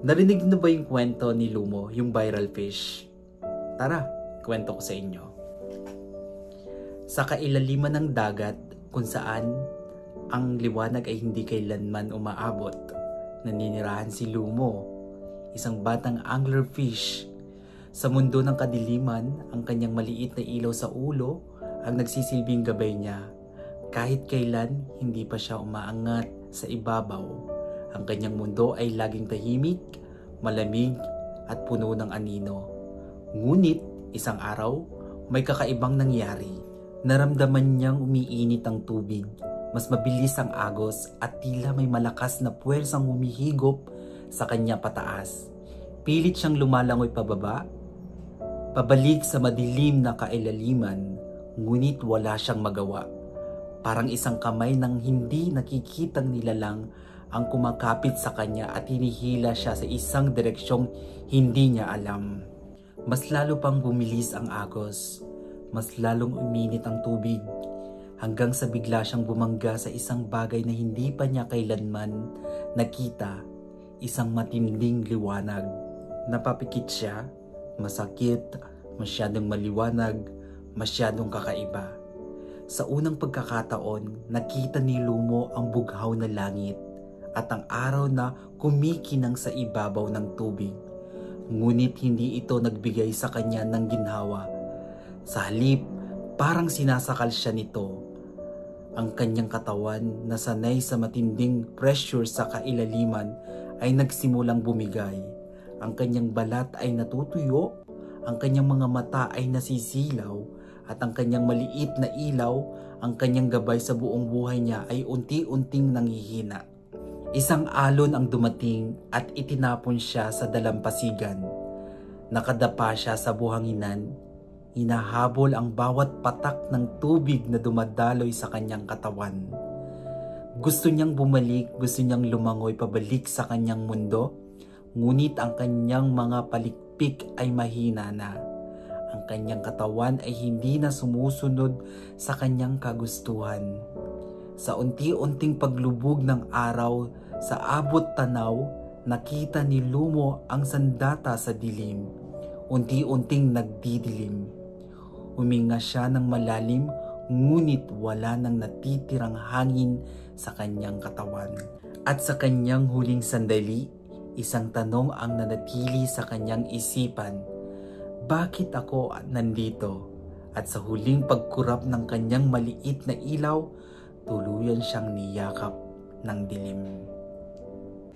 Narinig na ba yung kwento ni Lumo, yung viral fish? Tara, kwento ko sa inyo. Sa kailaliman ng dagat kung saan ang liwanag ay hindi kailanman umaabot, naninirahan si Lumo, isang batang anglerfish. Sa mundo ng kadiliman, ang kanyang maliit na ilaw sa ulo ang nagsisilbing gabay niya. Kahit kailan, hindi pa siya umaangat sa ibabaw. Ang kanyang mundo ay laging tahimik, malamig at puno ng anino. Ngunit isang araw, may kakaibang nangyari. Naramdaman niyang umiinit ang tubig. Mas mabilis ang agos at tila may malakas na puwersang humihigop sa kanya pataas. Pilit siyang lumalangoy pababa, pabalik sa madilim na kailaliman, ngunit wala siyang magawa. Parang isang kamay ng hindi nakikitang nilalang ang kumakapit sa kanya at hinihila siya sa isang direksyong hindi niya alam. Mas lalo pang bumilis ang agos, mas lalong uminit ang tubig, hanggang sa bigla siyang bumangga sa isang bagay na hindi pa niya kailanman nakita, isang matinding liwanag. Napapikit siya, masakit, masyadong maliwanag, masyadong kakaiba. Sa unang pagkakataon, nakita ni Lumo ang bughaw na langit at ang araw na kumikinang sa ibabaw ng tubig. Ngunit hindi ito nagbigay sa kanya ng ginhawa. Sa halip, parang sinasakal siya nito. Ang kanyang katawan na sanay sa matinding pressure sa kailaliman ay nagsimulang bumigay. Ang kanyang balat ay natutuyo, ang kanyang mga mata ay nasisilaw, at ang kanyang maliit na ilaw, ang kanyang gabay sa buong buhay niya ay unti-unting nanghihina. Isang alon ang dumating at itinapon siya sa dalampasigan. Nakadapa siya sa buhanginan, hinahabol ang bawat patak ng tubig na dumadaloy sa kanyang katawan. Gusto niyang bumalik, gusto niyang lumangoy pabalik sa kanyang mundo, ngunit ang kanyang mga palikpik ay mahina na. Ang kanyang katawan ay hindi na sumusunod sa kanyang kagustuhan. Sa unti-unting paglubog ng araw sa abot tanaw, nakita ni Lumo ang sandata sa dilim. Unti-unting nagdidilim. Huminga siya ng malalim, ngunit wala nang natitirang hangin sa kanyang katawan. At sa kanyang huling sandali, isang tanong ang nanatili sa kanyang isipan. Bakit ako nandito? At sa huling pagkurap ng kanyang maliit na ilaw, tuluyan siyang niyakap ng dilim.